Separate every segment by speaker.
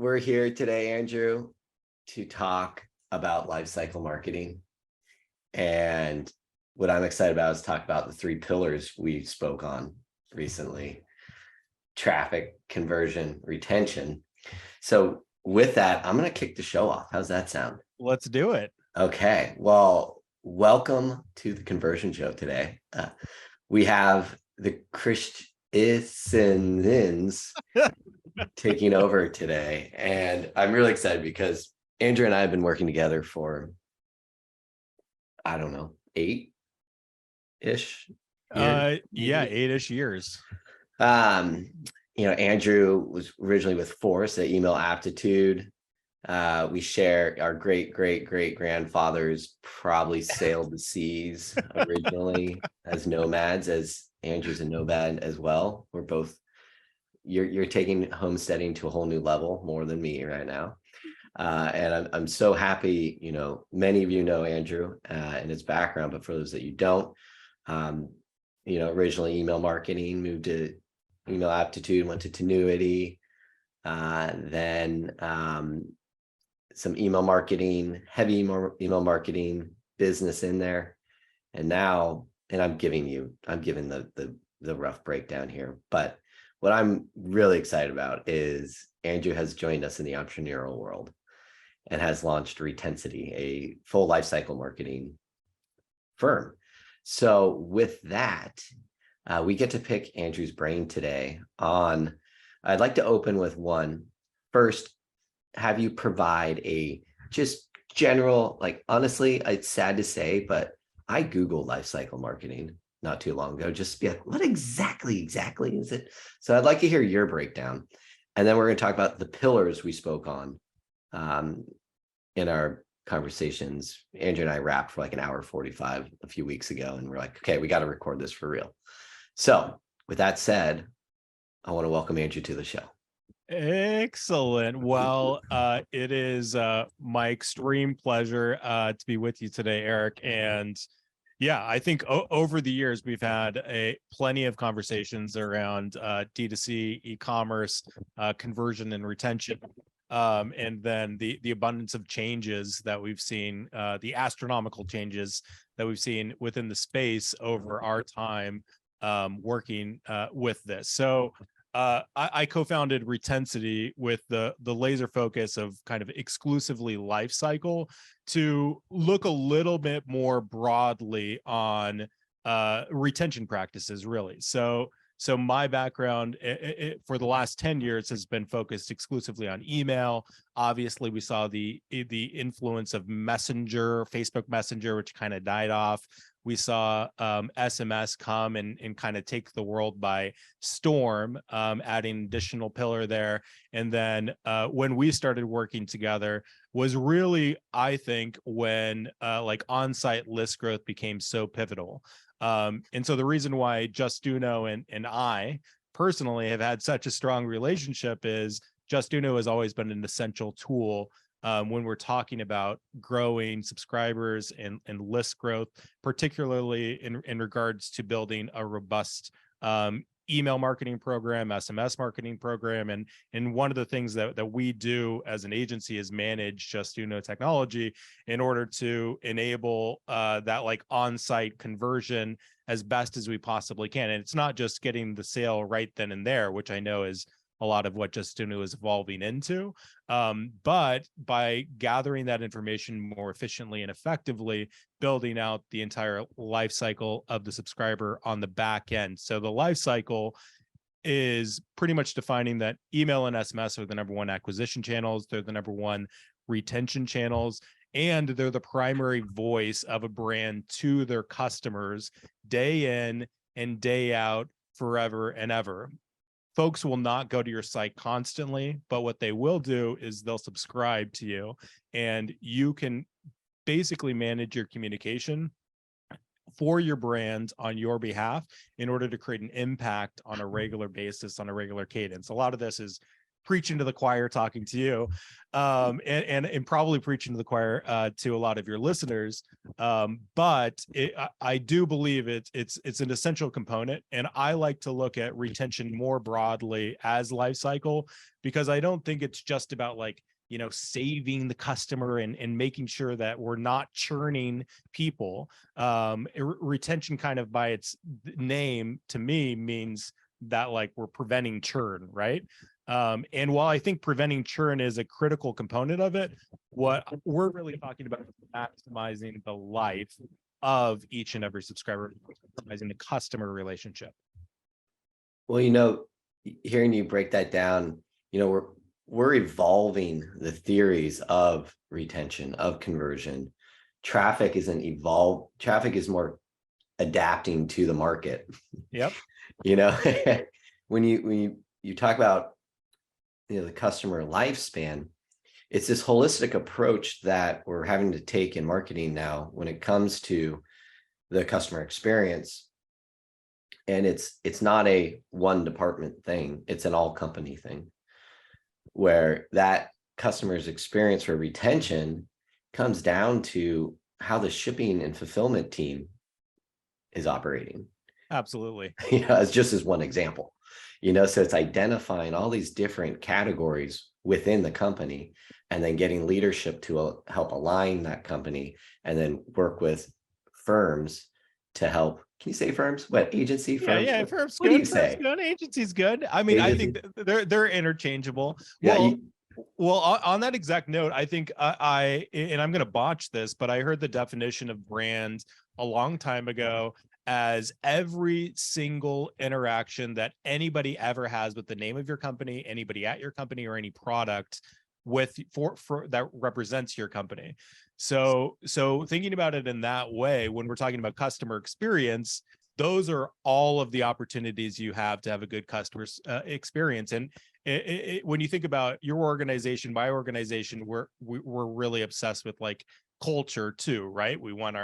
Speaker 1: we're here today, Andrew, to talk about lifecycle marketing. And what I'm excited about is talk about the three pillars we spoke on recently: traffic, conversion, retention. So with that, I'm going to kick the show off. How's that sound?
Speaker 2: Let's do it.
Speaker 1: Okay. Well, welcome to the conversion show today. We have the Christiansens taking over today. And I'm really excited because Andrew and I have been working together for, I don't know, 8-ish years.
Speaker 2: Yeah, 8-ish years.
Speaker 1: Andrew was originally with Force at Email Aptitude. We share our great grandfathers probably sailed the seas originally as nomads, as Andrew's a nomad as well. We're both, you're taking homesteading to a whole new level, more than me right now. And I'm so happy, many of you know Andrew and his background, but for those that you don't, originally email marketing, moved to Email Aptitude, went to Tenuity, then some email marketing, heavy email marketing business in there. And now, and I'm giving the rough breakdown here, but what I'm really excited about is Andrew has joined us in the entrepreneurial world and has launched Retencity, a full lifecycle marketing firm. So with that, we get to pick Andrew's brain today on, I'd like to open with one. First, have you provide a just general, like, honestly, it's sad to say, but I Googled lifecycle marketing not too long ago, just to be like, what exactly is it? So I'd like to hear your breakdown. And then we're going to talk about the pillars we spoke on in our conversations. Andrew and I wrapped for like an hour 45 a few weeks ago, and we're like, okay, we got to record this for real. So with that said, I want to welcome Andrew to the show.
Speaker 2: Excellent. Well, it is my extreme pleasure to be with you today, Eric. And yeah, I think over the years, we've had plenty of conversations around D2C, e-commerce, conversion and retention. And then the abundance of changes that we've seen, the astronomical changes that we've seen within the space over our time working with this. So I co-founded Retencity with the laser focus of kind of exclusively life cycle to look a little bit more broadly on retention practices, really. So my background for the last 10 years has been focused exclusively on email. Obviously, we saw the influence of Messenger, Facebook Messenger, which kind of died off. We saw SMS come and kind of take the world by storm, adding additional pillar there. And then when we started working together was really, I think, when like on-site list growth became so pivotal. And so the reason why Justuno and I personally have had such a strong relationship is Justuno has always been an essential tool when we're talking about growing subscribers and list growth, particularly in regards to building a robust email marketing program, SMS marketing program. And one of the things that we do as an agency is manage Justuno technology in order to enable that like on-site conversion as best as we possibly can. And it's not just getting the sale right then and there, which I know is a lot of what Justuno is evolving into. But by gathering that information more efficiently and effectively, building out the entire life cycle of the subscriber on the back end. So the life cycle is pretty much defining that email and SMS are the number one acquisition channels. They're the number one retention channels, and they're the primary voice of a brand to their customers day in and day out, forever and ever. Folks will not go to your site constantly, but what they will do is they'll subscribe to you, and you can basically manage your communication for your brand on your behalf in order to create an impact on a regular basis, on a regular cadence. A lot of this is preaching to the choir talking to you, and probably preaching to the choir to a lot of your listeners. But I do believe it's an essential component, and I like to look at retention more broadly as life cycle, because I don't think it's just about like, saving the customer and making sure that we're not churning people. Retention kind of by its name to me means that like we're preventing churn, right? And while I think preventing churn is a critical component of it, what we're really talking about is maximizing the life of each and every subscriber, maximizing the customer relationship.
Speaker 1: Well, hearing you break that down, we're evolving the theories of retention, of conversion. Traffic is more adapting to the market.
Speaker 2: Yep.
Speaker 1: When you talk about the customer lifespan, it's this holistic approach that we're having to take in marketing now when it comes to the customer experience. And it's not a one department thing, it's an all company thing, where that customer's experience for retention comes down to how the shipping and fulfillment team is operating.
Speaker 2: Absolutely.
Speaker 1: As just as one example, so it's identifying all these different categories within the company and then getting leadership to help align that company and then work with firms to help. Can you say firms? What, agency, firms?
Speaker 2: Yeah, firms
Speaker 1: what
Speaker 2: good.
Speaker 1: Do you say?
Speaker 2: Good. Agency's good. I mean,
Speaker 1: Agency?
Speaker 2: I think they're interchangeable.
Speaker 1: Yeah.
Speaker 2: Well, on that exact note, I think and I'm going to botch this, but I heard the definition of brand a long time ago as every single interaction that anybody ever has with the name of your company, anybody at your company, or any product for that represents your company. So thinking about it in that way, when we're talking about customer experience, those are all of the opportunities you have to have a good customer experience. And when you think about your organization, my organization, we're really obsessed with like culture too, right? We want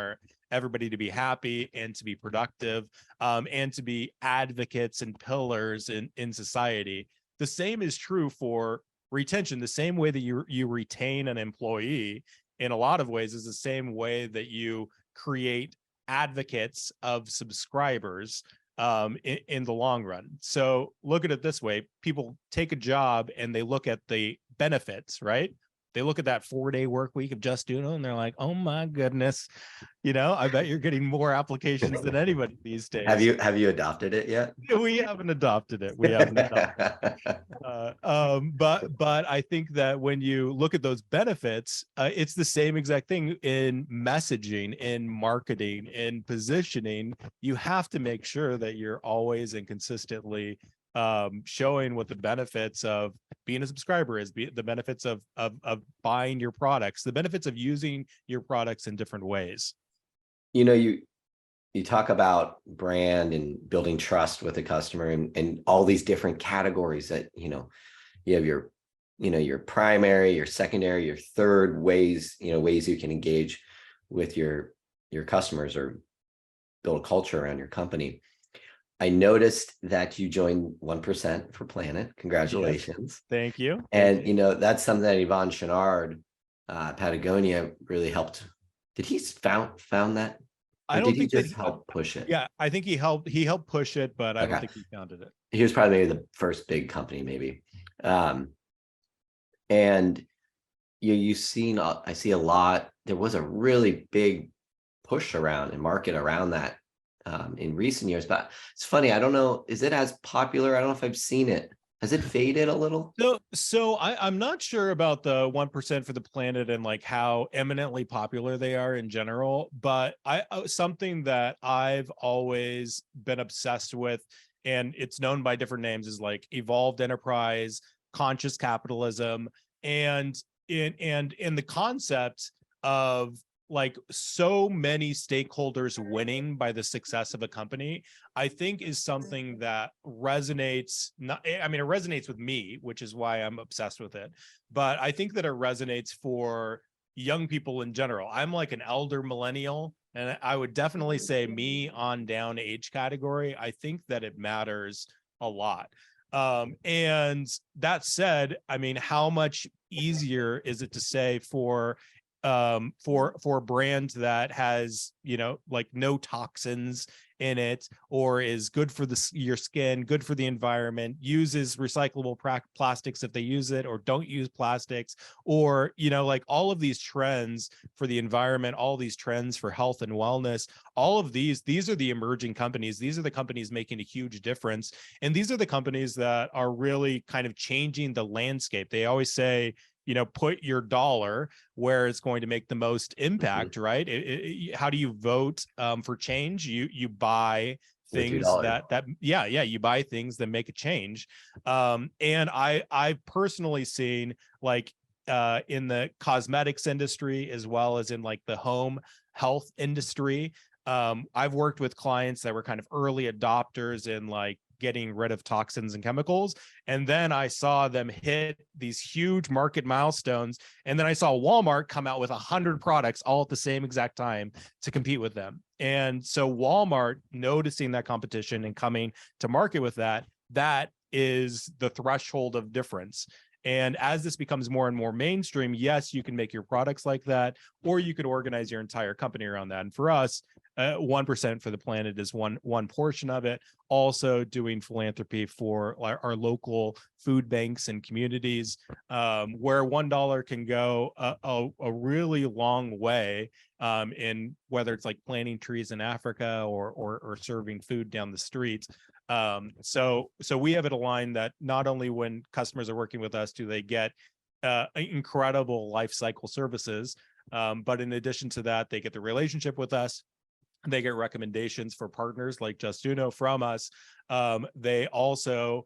Speaker 2: everybody to be happy and to be productive, and to be advocates and pillars in society. The same is true for retention. The same way that you retain an employee in a lot of ways is the same way that you create advocates of subscribers in the long run. So look at it this way: people take a job and they look at the benefits, right? They look at that 4-day work week of Justuno and they're like, oh my goodness, I bet you're getting more applications than anybody these days.
Speaker 1: Have you adopted it yet?
Speaker 2: We haven't adopted it. We haven't adopted it. But I think that when you look at those benefits, it's the same exact thing in messaging, in marketing, in positioning. You have to make sure that you're always and consistently showing what the benefits of being a subscriber is, the benefits of buying your products, the benefits of using your products in different ways.
Speaker 1: You talk about brand and building trust with the customer and all these different categories that, you have your primary, your secondary, your third ways you can engage with your customers or build a culture around your company. I noticed that you joined 1% for Planet. Congratulations.
Speaker 2: Yes, thank you.
Speaker 1: And, that's something that Yvon Chouinard, Patagonia, really helped. Did he found that? Or did he just help push it?
Speaker 2: Yeah, I think he helped push it, but I don't think he founded it.
Speaker 1: He was probably maybe the first big company, maybe. And you've seen, I see a lot. There was a really big push around and market around that in recent years, but it's funny. I don't know. Is it as popular? I don't know if I've seen it. Has it faded a little?
Speaker 2: So I'm not sure about the 1% for the Planet and like how eminently popular they are in general, but something that I've always been obsessed with, and it's known by different names, is like evolved enterprise, conscious capitalism, and in the concept of like so many stakeholders winning by the success of a company, I think is something that resonates. It resonates with me, which is why I'm obsessed with it. But I think that it resonates for young people in general. I'm like an elder millennial, and I would definitely say me on down age category. I think that it matters a lot. And that said, I mean, how much easier is it to say for a brand that has, you know, like no toxins in it, or is good for your skin, good for the environment, uses recyclable plastics if they use it, or don't use plastics, or, you know, like all of these trends for the environment, all these trends for health and wellness, all of these are the emerging companies. These are the companies making a huge difference. And these are the companies that are really kind of changing the landscape. They always say, you know, put your dollar where it's going to make the most impact, right? How do you vote for change? You buy
Speaker 1: With your
Speaker 2: things
Speaker 1: dollar.
Speaker 2: you buy things that make a change. And I've personally seen, like, in the cosmetics industry, as well as in like the home health industry, I've worked with clients that were kind of early adopters in like getting rid of toxins and chemicals. And then I saw them hit these huge market milestones. And then I saw Walmart come out with 100 products all at the same exact time to compete with them. And so Walmart, noticing that competition and coming to market with that is the threshold of difference. And as this becomes more and more mainstream, yes, you can make your products like that, or you could organize your entire company around that. And for us, 1% for the planet is one portion of it. Also doing philanthropy for our local food banks and communities, where $1 can go a really long way, in whether it's like planting trees in Africa or serving food down the street. So we have it aligned that not only when customers are working with us do they get incredible life cycle services, but in addition to that, they get the relationship with us. They get recommendations for partners like Justuno from us. They also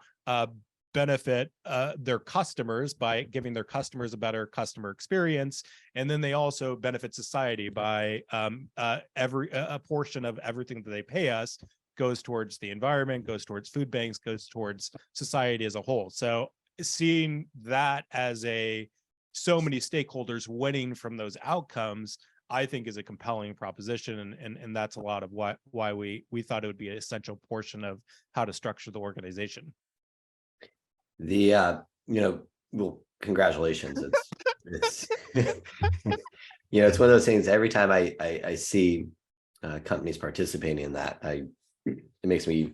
Speaker 2: benefit their customers by giving their customers a better customer experience. And then they also benefit society by a portion of everything that they pay us goes towards the environment, goes towards food banks, goes towards society as a whole. So seeing that as so many stakeholders winning from those outcomes, I think is a compelling proposition. And that's a lot of why we thought it would be an essential portion of how to structure the organization.
Speaker 1: Well, congratulations. It's it's one of those things. Every time I see companies participating in that, it makes me,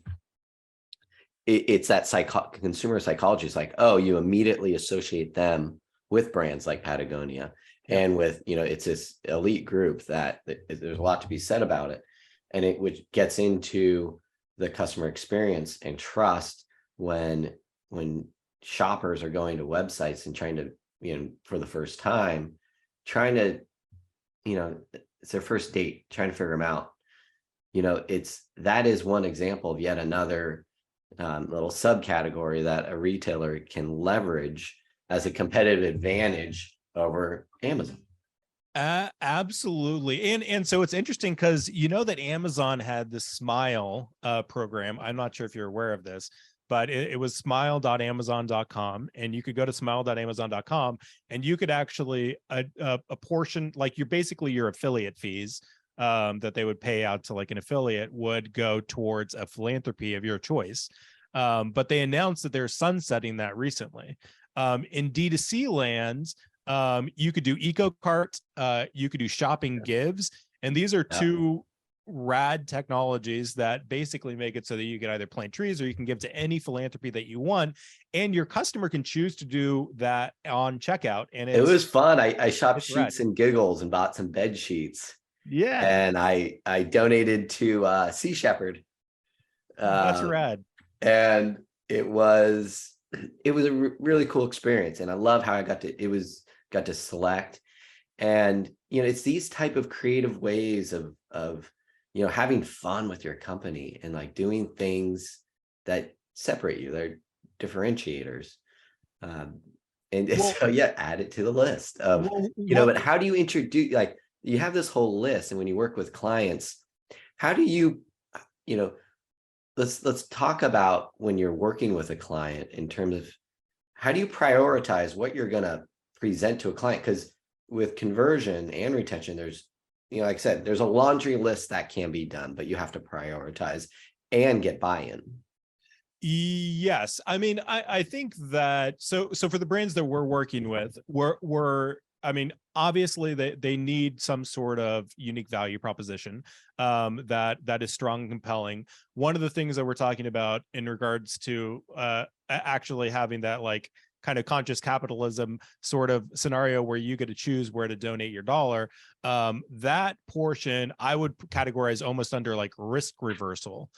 Speaker 1: it's that consumer psychology. It's like, oh, you immediately associate them with brands like Patagonia, and with, it's this elite group that there's a lot to be said about it. And which gets into the customer experience and trust when shoppers are going to websites and trying to, for the first time, trying to, it's their first date, trying to figure them out. That is one example of yet another little subcategory that a retailer can leverage as a competitive advantage over Amazon.
Speaker 2: Absolutely. And so it's interesting because that Amazon had the Smile program. I'm not sure if you're aware of this, but it was smile.amazon.com, and you could go to smile.amazon.com and you could actually a portion, like your affiliate fees that they would pay out to like an affiliate would go towards a philanthropy of your choice. But they announced that they're sunsetting that recently. In D2C lands, you could do EcoCart, you could do Shopping Gives, and these are two rad technologies that basically make it so that you can either plant trees or you can give to any philanthropy that you want, and your customer can choose to do that on checkout. And it
Speaker 1: was fun. I shopped Sheets and Giggles and bought some bed sheets.
Speaker 2: Yeah,
Speaker 1: and I donated to Sea Shepherd.
Speaker 2: That's rad.
Speaker 1: And it was a really cool experience, and I love how I got to select. And it's these type of creative ways of having fun with your company and like doing things that separate you. They're differentiators. So add it to the list of but how do you introduce, like, you have this whole list, and when you work with clients, how do you let's talk about when you're working with a client in terms of how do you prioritize what you're going to present to a client? Because with conversion and retention, there's, like I said, there's a laundry list that can be done, but you have to prioritize and get buy-in.
Speaker 2: Yes. I mean, I think that so for the brands that we're working with, we're I mean, obviously they need some sort of unique value proposition that is strong and compelling. One of the things that we're talking about in regards to actually having that like kind of conscious capitalism sort of scenario where you get to choose where to donate your dollar, that portion I would categorize almost under like risk reversal.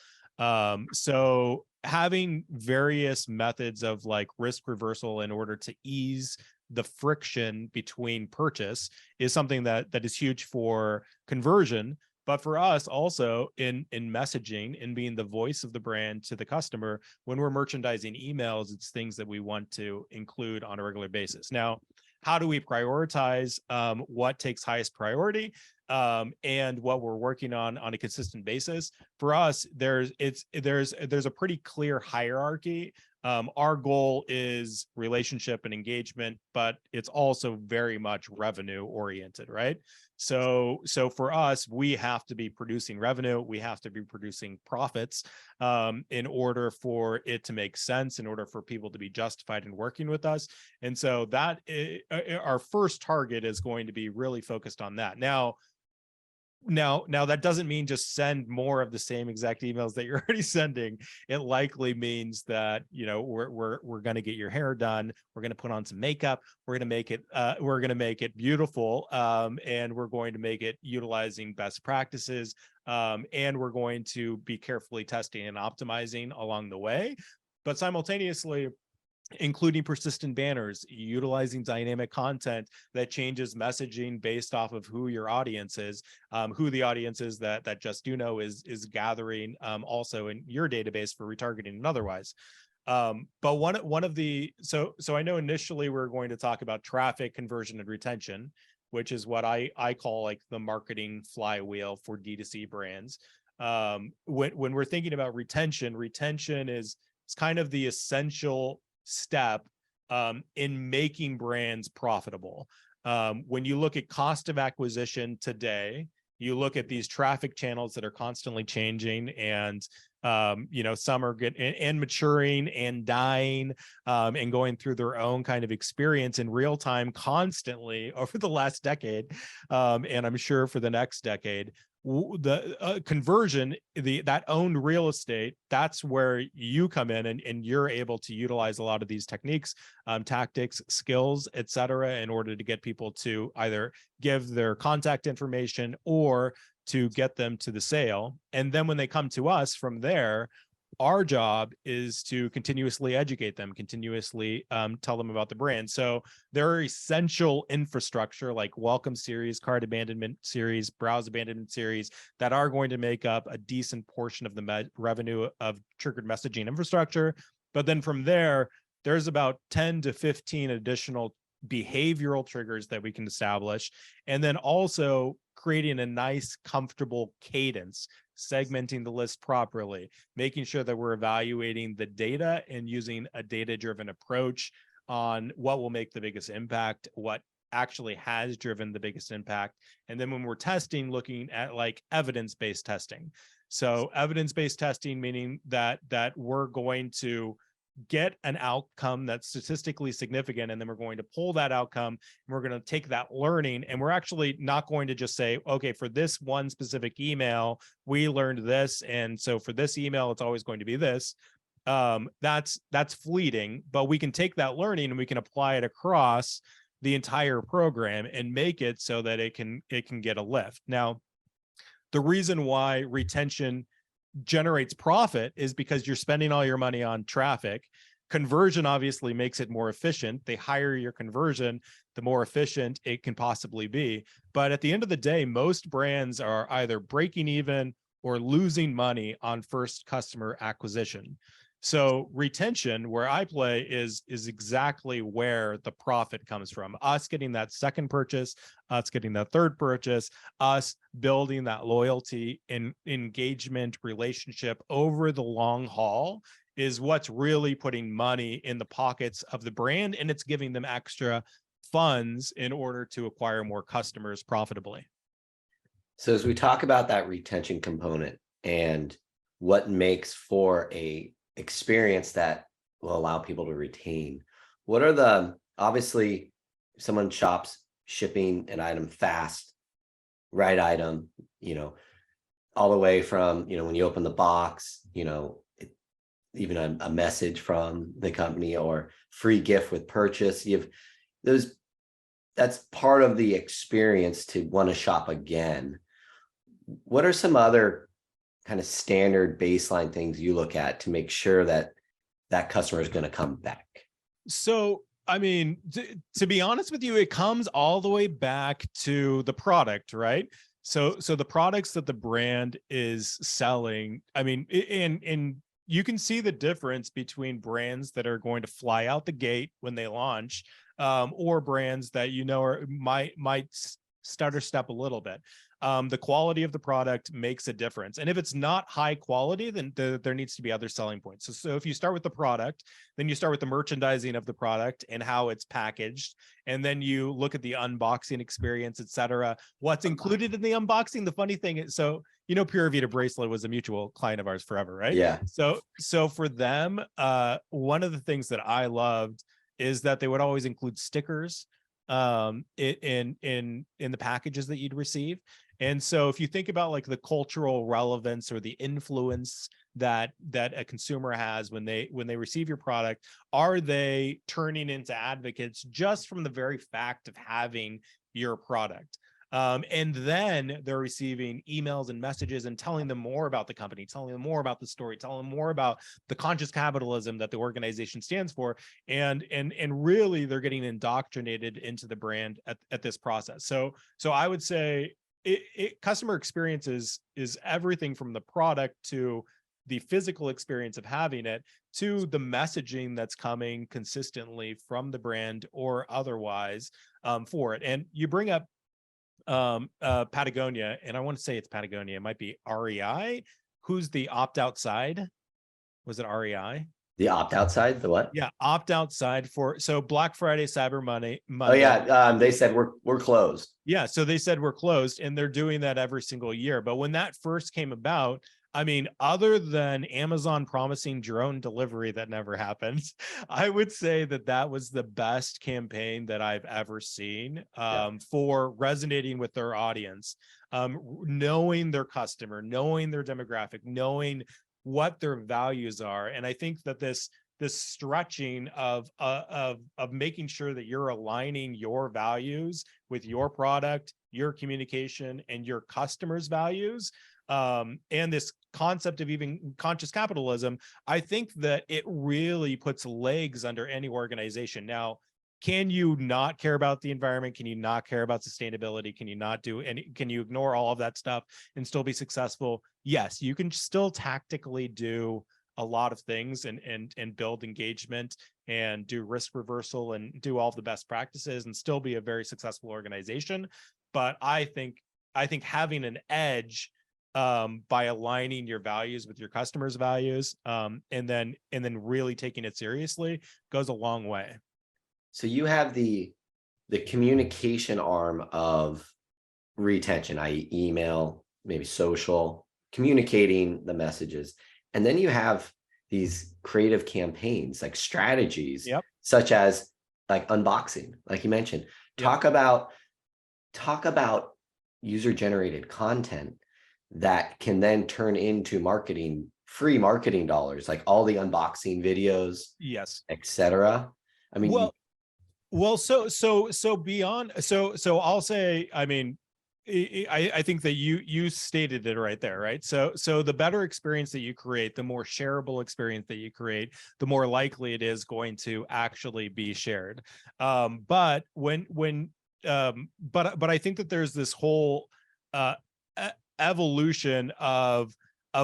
Speaker 2: So having various methods of like risk reversal in order to ease the friction between purchase is something that is huge for conversion, but for us also in messaging and being the voice of the brand to the customer. When we're merchandising emails, it's things that we want to include on a regular basis. Now, how do we prioritize what takes highest priority and what we're working on a consistent basis? For us, there's a pretty clear hierarchy. Our goal is relationship and engagement, but it's also very much revenue oriented, right? So for us, we have to be producing revenue, we have to be producing profits in order for it to make sense, in order for people to be justified in working with us. And so that our first target is going to be really focused on that. Now that doesn't mean just send more of the same exact emails that you're already sending. It likely means that, you know, we're going to get your hair done, we're going to put on some makeup, we're going to make it beautiful, and we're going to make it utilizing best practices, and we're going to be carefully testing and optimizing along the way, but simultaneously including persistent banners, utilizing dynamic content that changes messaging based off of who your audience is, who the audience is that Justuno is gathering also in your database for retargeting and otherwise. But one of the so I know initially we're going to talk about traffic, conversion, and retention, which is what I call like the marketing flywheel for D2C brands. When we're thinking about retention is kind of the essential step in making brands profitable. When you look at cost of acquisition today, you look at these traffic channels that are constantly changing, and you know, some are good and maturing and dying and going through their own kind of experience in real time constantly over the last decade, and I'm sure for the next decade. The conversion, that owned real estate, that's where you come in, and you're able to utilize a lot of these techniques, tactics, skills, etc., in order to get people to either give their contact information or to get them to the sale. And then when they come to us from there, our job is to continuously educate them, continuously tell them about the brand. So there are essential infrastructure like welcome series, cart abandonment series, browse abandonment series that are going to make up a decent portion of the revenue of triggered messaging infrastructure. But then from there, there's about 10 to 15 additional behavioral triggers that we can establish. And then also creating a nice, comfortable cadence, segmenting the list properly, making sure that we're evaluating the data and using a data-driven approach on what will make the biggest impact, what actually has driven the biggest impact. And then when we're testing, looking at like evidence-based testing. So evidence-based testing, meaning that we're going to get an outcome that's statistically significant, and then we're going to pull that outcome and we're going to take that learning, and we're actually not going to just say, okay, for this one specific email we learned this, and so for this email it's always going to be this. That's fleeting, but we can take that learning and we can apply it across the entire program and make it so that it can get a lift. Now, the reason why retention generates profit is because you're spending all your money on traffic. Conversion obviously makes it more efficient. The higher your conversion, the more efficient it can possibly be. But at the end of the day, most brands are either breaking even or losing money on first customer acquisition. So retention, where I play, is exactly where the profit comes from. Us getting that second purchase, us getting that third purchase, us building that loyalty and engagement relationship over the long haul is what's really putting money in the pockets of the brand, and it's giving them extra funds in order to acquire more customers profitably.
Speaker 1: So as we talk about that retention component and what makes for a experience that will allow people to retain? What are the, obviously, someone shops shipping an item fast, right item, all the way from, when you open the box, even a message from the company or free gift with purchase. You have those, that's part of the experience to want to shop again. What are some other kind of standard baseline things you look at to make sure that that customer is going to come back?
Speaker 2: So, I mean, to be honest with you, it comes all the way back to the product, right? So the products that the brand is selling, I mean, and you can see the difference between brands that are going to fly out the gate when they launch, or brands that might stutter step a little bit. The quality of the product makes a difference. And if it's not high quality, then there needs to be other selling points. So if you start with the product, then you start with the merchandising of the product and how it's packaged. And then you look at the unboxing experience, et cetera. What's included in the unboxing? The funny thing is, Pura Vida bracelet was a mutual client of ours forever, right?
Speaker 1: Yeah.
Speaker 2: So for them, one of the things that I loved is that they would always include stickers in the packages that you'd receive. And so if you think about like the cultural relevance or the influence that a consumer has when they receive your product, are they turning into advocates just from the very fact of having your product? And then they're receiving emails and messages and telling them more about the company, telling them more about the story, telling them more about the conscious capitalism that the organization stands for. And really they're getting indoctrinated into the brand at this process. So I would say customer experience is everything from the product to the physical experience of having it to the messaging that's coming consistently from the brand or otherwise for it. And you bring up Patagonia, and I want to say it's Patagonia. It might be REI. Who's the opt-out side? Was it REI?
Speaker 1: The opt-out side, the what?
Speaker 2: Yeah, opt-out side so Black Friday, Cyber Monday.
Speaker 1: Oh yeah, they said we're closed.
Speaker 2: Yeah, so they said we're closed, and they're doing that every single year. But when that first came about, I mean, other than Amazon promising drone delivery that never happened, I would say that was the best campaign that I've ever seen for resonating with their audience, knowing their customer, knowing their demographic, knowing what their values are. And I think that this stretching of making sure that you're aligning your values with your product, your communication, and your customers' values, and this concept of even conscious capitalism, I think that it really puts legs under any organization. Now, can you not care about the environment? Can you not care about sustainability? Can you ignore all of that stuff and still be successful? Yes, you can still tactically do a lot of things and build engagement and do risk reversal and do all of the best practices and still be a very successful organization. But I think having an edge by aligning your values with your customers' values, and then really taking it seriously goes a long way.
Speaker 1: So you have the communication arm of retention, i.e. email, maybe social, communicating the messages. And then you have these creative campaigns, like strategies, such as like unboxing, like you mentioned. Talk about user-generated content that can then turn into free marketing dollars, like all the unboxing videos, etc. I mean,
Speaker 2: so beyond, so I'll say, I mean, I think that you stated it right there, right? So the better experience that you create, the more shareable experience that you create, the more likely it is going to actually be shared. But I think that there's this whole evolution of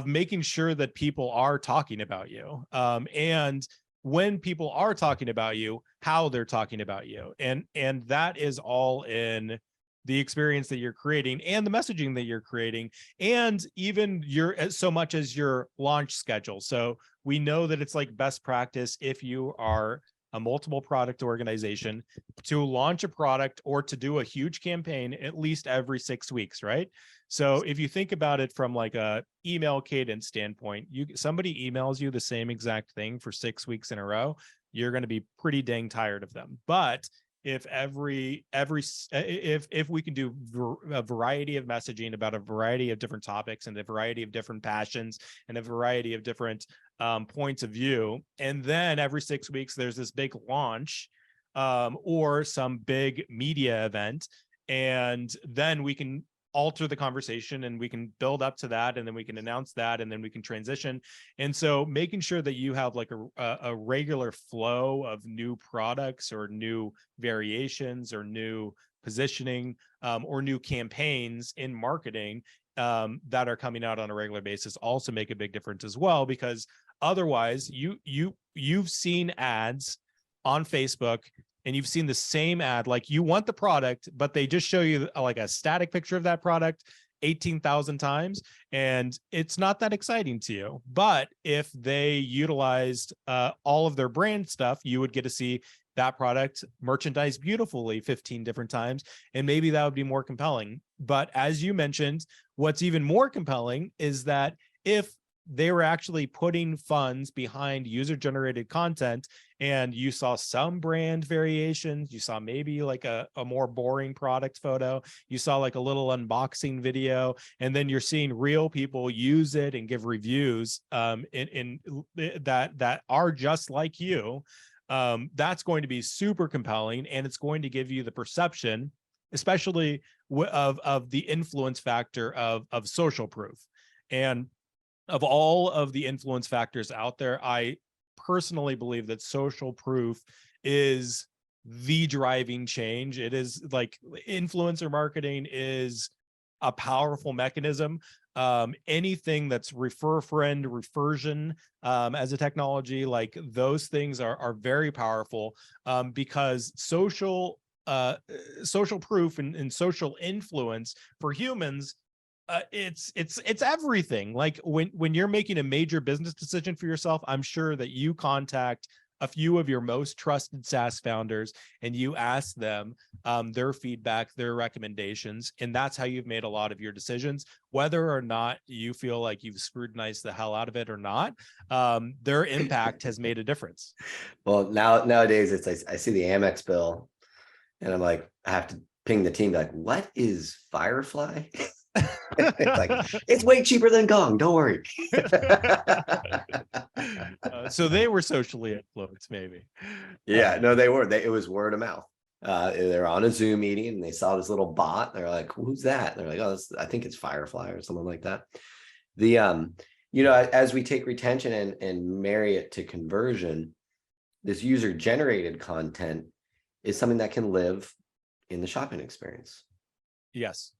Speaker 2: making sure that people are talking about you, and when people are talking about you, how they're talking about you, and that is all in the experience that you're creating and the messaging that you're creating, and even so much as your launch schedule. So we know that it's like best practice if you are a multiple product organization to launch a product or to do a huge campaign at least every 6 weeks, right? So if you think about it from like a email cadence standpoint, somebody emails you the same exact thing for 6 weeks in a row, you're going to be pretty dang tired of them. But if if we can do a variety of messaging about a variety of different topics and a variety of different passions and a variety of different points of view, and then every 6 weeks there's this big launch or some big media event, and then we can alter the conversation and we can build up to that, and then we can announce that, and then we can transition. And so making sure that you have like a regular flow of new products or new variations or new positioning or new campaigns in marketing that are coming out on a regular basis also make a big difference as well, because otherwise you've seen ads on Facebook and you've seen the same ad, like you want the product, but they just show you like a static picture of that product 18,000 times, and it's not that exciting to you. But if they utilized all of their brand stuff, you would get to see that product merchandised beautifully 15 different times, and maybe that would be more compelling. But as you mentioned, what's even more compelling is that if they were actually putting funds behind user-generated content, and you saw some brand variations, you saw maybe like a more boring product photo, you saw like a little unboxing video, and then you're seeing real people use it and give reviews in that are just like you, that's going to be super compelling, and it's going to give you the perception, especially of the influence factor of social proof. And of all of the influence factors out there, I personally believe that social proof is the driving change. It is like influencer marketing is a powerful mechanism. Anything that's refer friend, reversion as a technology, like those things are very powerful because social proof and social influence for humans, it's everything. Like when you're making a major business decision for yourself, I'm sure that you contact a few of your most trusted SaaS founders and you ask them their feedback, their recommendations, and that's how you've made a lot of your decisions. Whether or not you feel like you've scrutinized the hell out of it or not, their impact has made a difference.
Speaker 1: Well, nowadays I see the Amex bill and I'm like, I have to ping the team, like, what is Firefly? It's like, it's way cheaper than Gong, don't worry.
Speaker 2: So they were socially influenced, maybe.
Speaker 1: Yeah, no, they were. It was word of mouth. They're on a Zoom meeting and they saw this little bot. They're like, who's that? And they're like, oh, I think it's Firefly or something like that. The as we take retention and marry it to conversion, this user generated content is something that can live in the shopping experience.
Speaker 2: Yes.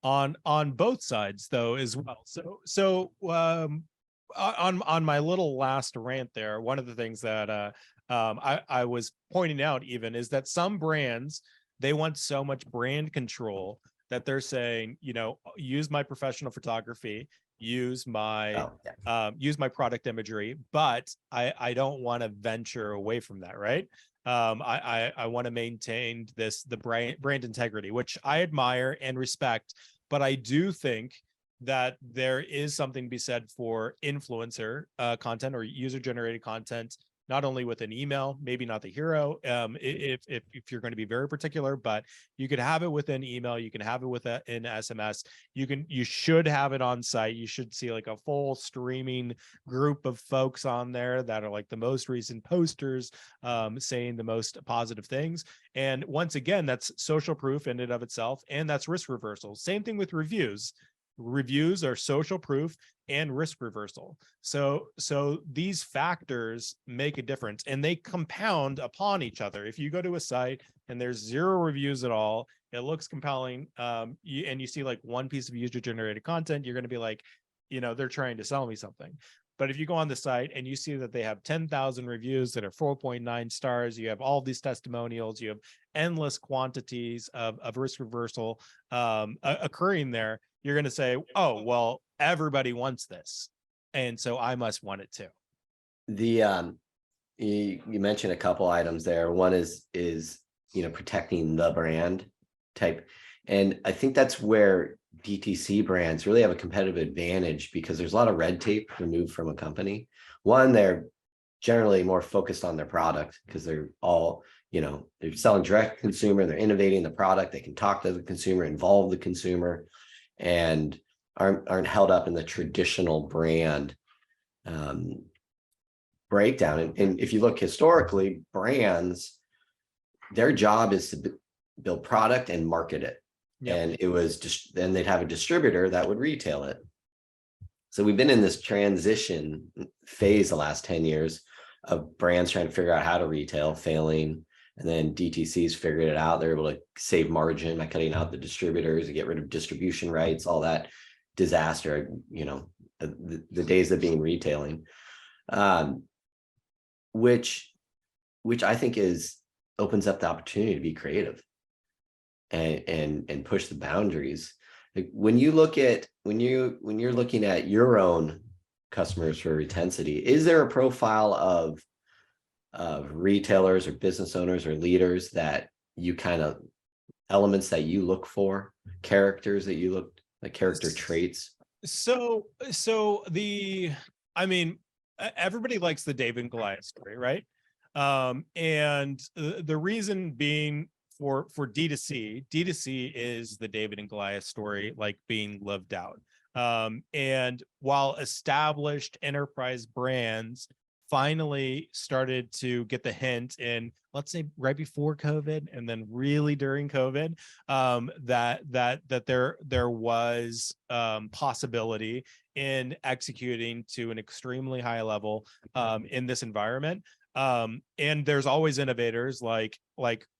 Speaker 2: On both sides though as well. So on my little last rant there, one of the things that I was pointing out even is that some brands, they want so much brand control that they're saying, use my professional photography, use my use my product imagery, but I don't want to venture away from that, right? I want to maintain the brand integrity, which I admire and respect. But I do think that there is something to be said for influencer content or user-generated content, not only with an email, maybe not the hero, if you're going to be very particular, but you could have it within email, you can have it with in SMS, you should have it on site. You should see like a full streaming group of folks on there that are like the most recent posters saying the most positive things. And once again, that's social proof in and of itself, and that's risk reversal. Same thing with reviews. Reviews are social proof and risk reversal. So these factors make a difference and they compound upon each other. If you go to a site and there's 0 reviews at all, it looks compelling, and you see like one piece of user generated content, you're going to be like, they're trying to sell me something. But if you go on the site and you see that they have 10,000 reviews that are 4.9 stars, you have all these testimonials, you have endless quantities of risk reversal occurring there, you're going to say, oh, well, everybody wants this, and so I must want it too.
Speaker 1: you mentioned a couple items there. One is protecting the brand type, and I think that's where DTC brands really have a competitive advantage, because there's a lot of red tape removed from a company. One, they're generally more focused on their product, because they're all, they're selling direct to consumer, they're innovating the product, they can talk to the consumer, involve the consumer, and aren't held up in the traditional brand breakdown. And if you look historically, brands, their job is to build product and market it.
Speaker 2: Yep.
Speaker 1: And it was just, then they'd have a distributor that would retail it. So we've been in this transition phase the last 10 years of brands trying to figure out how to retail, failing. And then DTCs figured it out. They're able to save margin by cutting out the distributors and get rid of distribution rights, all that disaster, the days of being retailing. Which I think opens up the opportunity to be creative and push the boundaries. Like when you're looking at your own customers for Retencity, is there a profile of retailers or business owners or leaders that you elements that you look for, characters that you look like, character traits?
Speaker 2: So everybody likes the David and Goliath story, right? And the reason being for D2C is the David and Goliath story, like being lived out. And while established enterprise brands finally started to get the hint in, let's say right before COVID, and then really during COVID, that there was possibility in executing to an extremely high level in this environment. And there's always innovators like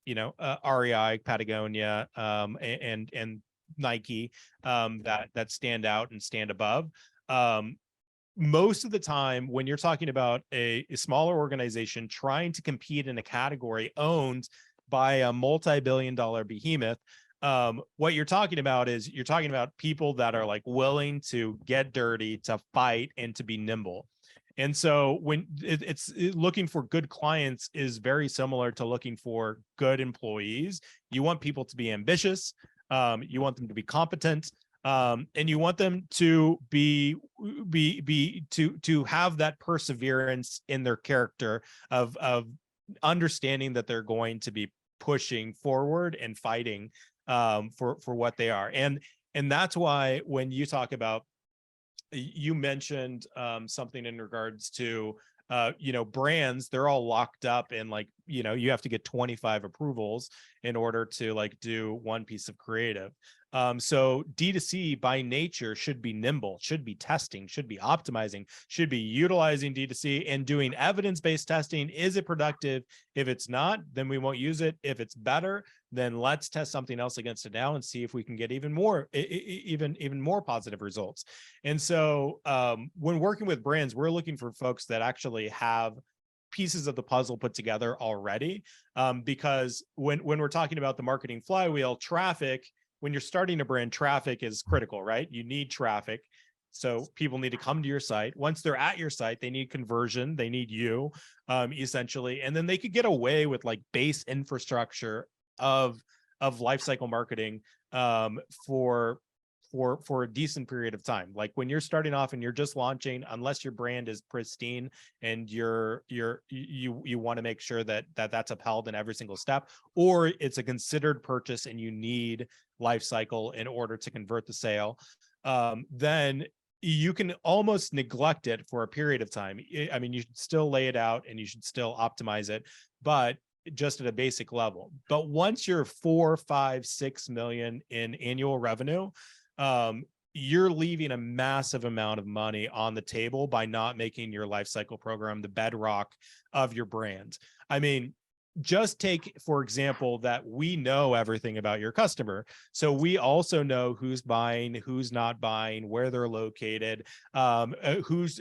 Speaker 2: REI, Patagonia, and Nike that stand out and stand above. Most of the time when you're talking about a smaller organization trying to compete in a category owned by a multi-billion-dollar behemoth, what you're talking about is people that are like willing to get dirty, to fight, and to be nimble. And so when it's looking for good clients is very similar to looking for good employees. You want people to be ambitious, you want them to be competent, and you want them to to have that perseverance in their character of understanding that they're going to be pushing forward and fighting for what they are. And that's why when you talk about, you mentioned something in regards to brands, they're all locked up in you have to get 25 approvals in order to do one piece of creative. So D2C by nature should be nimble, should be testing, should be optimizing, should be utilizing D2C and doing evidence-based testing. Is it productive? If it's not, then we won't use it. If it's better, then let's test something else against it now and see if we can get even more positive results. And so when working with brands, we're looking for folks that actually have pieces of the puzzle put together already, because when we're talking about the marketing flywheel, traffic, when you're starting a brand, traffic is critical, right? You need traffic. So people need to come to your site. Once they're at your site, they need conversion. They need you, essentially. And then they could get away with base infrastructure of lifecycle marketing for a decent period of time. Like when you're starting off and you're just launching, unless your brand is pristine and you want to make sure that that's upheld in every single step, or it's a considered purchase and you need lifecycle in order to convert the sale, then you can almost neglect it for a period of time. I mean, you should still lay it out and you should still optimize it, but just at a basic level. But once you're 4, 5, 6 million in annual revenue, you're leaving a massive amount of money on the table by not making your lifecycle program the bedrock of your brand. I mean, just take, for example, that we know everything about your customer. So we also know who's buying, who's not buying, where they're located, who's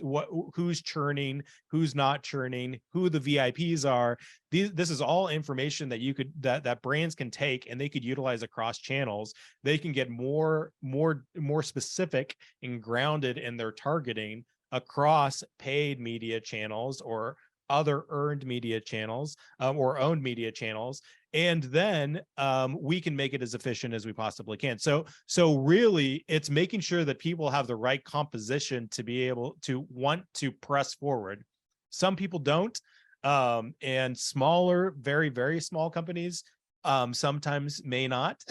Speaker 2: churning, who's not churning, who the VIPs are. This is all information that that brands can take and they could utilize across channels. They can get more specific and grounded in their targeting across paid media channels or other earned media channels or owned media channels, and then we can make it as efficient as we possibly can. So really, it's making sure that people have the right composition to be able to want to press forward. Some people don't, and smaller, very, very small companies sometimes may not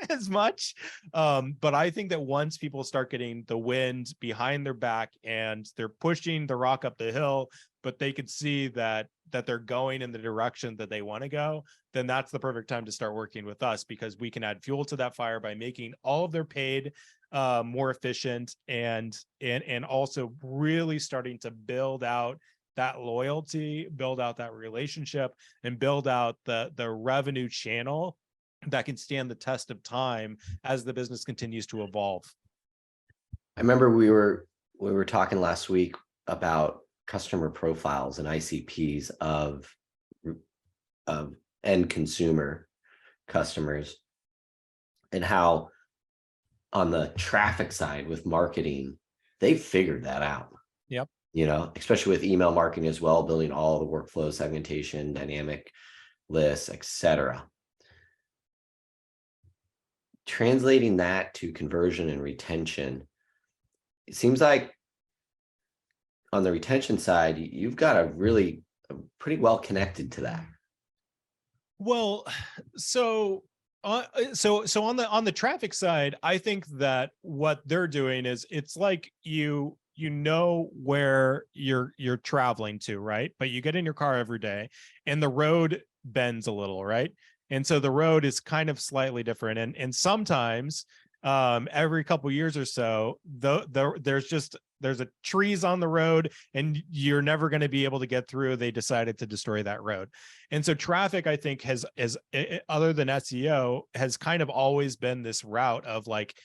Speaker 2: as much. But I think that once people start getting the wind behind their back and they're pushing the rock up the hill, but they could see that they're going in the direction that they want to go, then that's the perfect time to start working with us, because we can add fuel to that fire by making all of their paid more efficient, and also really starting to build out that loyalty, build out that relationship, and build out the revenue channel that can stand the test of time as the business continues to evolve.
Speaker 1: I remember we were talking last week about customer profiles and ICPs of end consumer customers, and how on the traffic side with marketing, they figured that out.
Speaker 2: Yep.
Speaker 1: You know, especially with email marketing as well, building all the workflow, segmentation, dynamic lists, etc. Translating that to conversion and retention, it seems like on the retention side, you've got a really pretty well connected to that.
Speaker 2: Well, so on the traffic side, I think that what they're doing is, it's like you know where you're traveling to, right? But you get in your car every day and the road bends a little, right? And so the road is kind of slightly different. And sometimes every couple years or so, there's a trees on the road and you're never going to be able to get through. They decided to destroy that road. And so traffic, I think, has other than SEO, has kind of always been this route of like,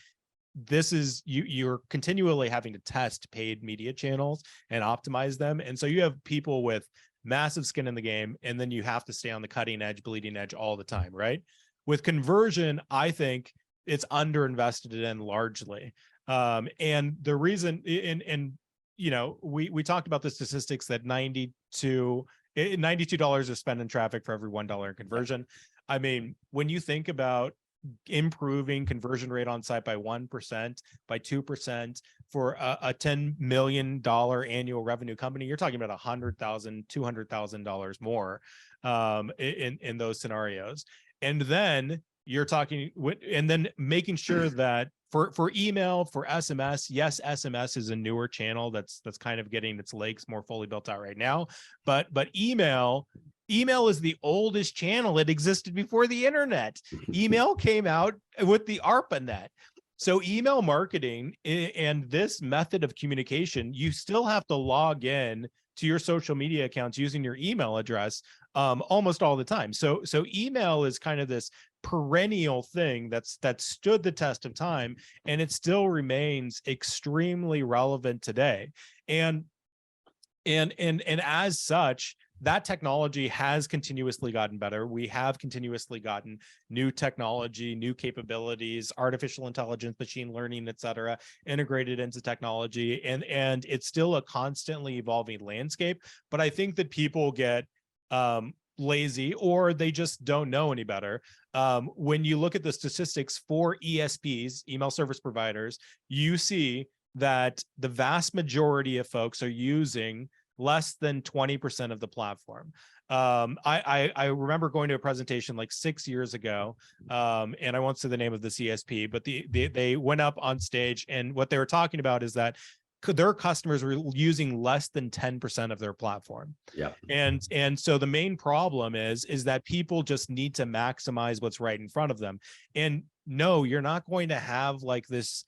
Speaker 2: this is you're continually having to test paid media channels and optimize them. And so you have people with massive skin in the game, and then you have to stay on the cutting edge, bleeding edge all the time, right? With conversion, I think it's underinvested in largely. And the reason, and you know, we talked about the statistics that $92 is spent in traffic for every $1 in conversion. I mean, when you think about improving conversion rate on site by 1%, by 2% for a $10 million annual revenue company, you're talking about $100,000, $200,000 more in those scenarios. And then you're talking, and then making sure that for email, for SMS, yes, SMS is a newer channel that's kind of getting its legs more fully built out right now. But email is the oldest channel. It existed before the internet. Email came out with the ARPANET. So email marketing and this method of communication, you still have to log in to your social media accounts using your email address almost all the time. So email is kind of this perennial thing that stood the test of time, and it still remains extremely relevant today. And as such, that technology has continuously gotten better. We have continuously gotten new technology, new capabilities, artificial intelligence, machine learning, et cetera, integrated into technology. And it's still a constantly evolving landscape. But I think that people get lazy, or they just don't know any better. When you look at the statistics for ESPs, email service providers, you see that the vast majority of folks are using less than 20% of the platform. I remember going to a presentation like 6 years ago, and I won't say the name of the CSP, but they went up on stage, and what they were talking about is that their customers were using less than 10% of their platform.
Speaker 1: Yeah.
Speaker 2: And so the main problem is that people just need to maximize what's right in front of them. And no, you're not going to have like this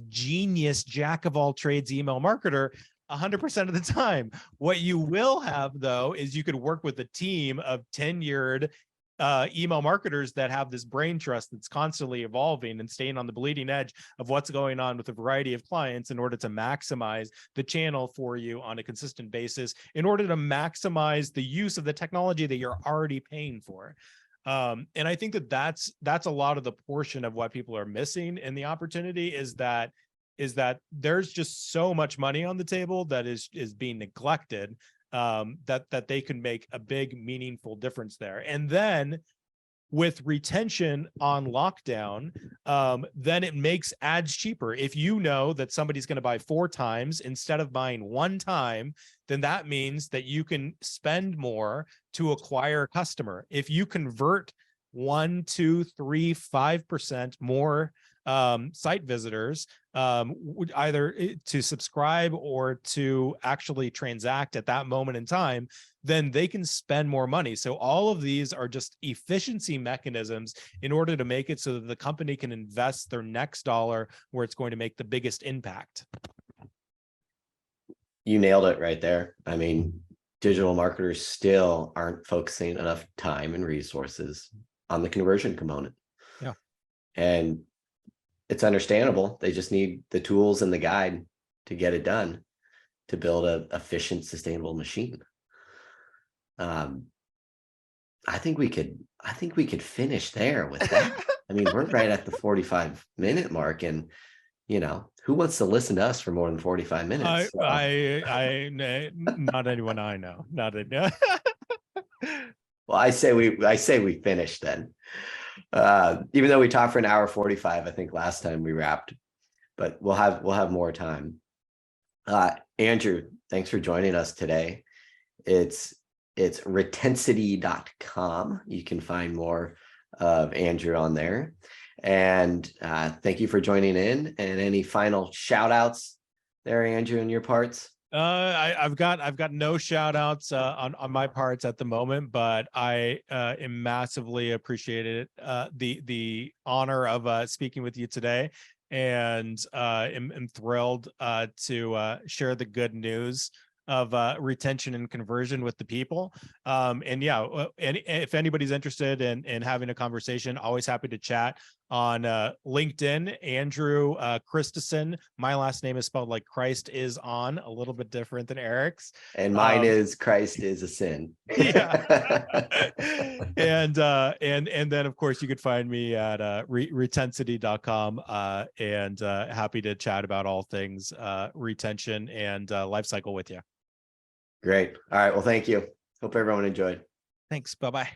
Speaker 2: genius jack of all trades email marketer 100% of the time. What you will have, though, is you could work with a team of tenured email marketers that have this brain trust that's constantly evolving and staying on the bleeding edge of what's going on with a variety of clients in order to maximize the channel for you on a consistent basis, in order to maximize the use of the technology that you're already paying for. And I think that that's a lot of the portion of what people are missing. And the opportunity is that there's just so much money on the table that is being neglected that they can make a big, meaningful difference there. And then with retention on lockdown, then it makes ads cheaper. If you know that somebody's going to buy 4 times instead of buying 1 time, then that means that you can spend more to acquire a customer. If you convert 1, 2, 3, 5% more site visitors, either to subscribe or to actually transact at that moment in time, then they can spend more money. So all of these are just efficiency mechanisms in order to make it so that the company can invest their next dollar where it's going to make the biggest impact.
Speaker 1: You nailed it right there. I mean, digital marketers still aren't focusing enough time and resources on the conversion component.
Speaker 2: Yeah.
Speaker 1: And it's understandable. They just need the tools and the guide to get it done, to build an efficient, sustainable machine. I think we could finish there with that. I mean, we're right at the 45-minute mark, and who wants to listen to us for more than 45 minutes?
Speaker 2: I not anyone I know. Not a,
Speaker 1: Well, I say we finish then. Even though we talked for an hour 45, I think last time we wrapped, but we'll have more time. Andrew, thanks for joining us today. It's Retencity.com. You can find more of Andrew on there. And thank you for joining in. And any final shout outs there, Andrew, in your parts?
Speaker 2: I've got no shout outs on my parts at the moment, but I am massively appreciated the honor of speaking with you today, and am thrilled to share the good news of retention and conversion with the people. And yeah, and if anybody's interested in having a conversation, always happy to chat on LinkedIn. Andrew Christison. My last name is spelled like Christ is on, a little bit different than Erik's.
Speaker 1: And mine is Christ is a sin.
Speaker 2: Yeah. And then of course you could find me at retencity.com, and happy to chat about all things retention and lifecycle with you.
Speaker 1: Great. All right. Well, thank you. Hope everyone enjoyed.
Speaker 2: Thanks. Bye-bye.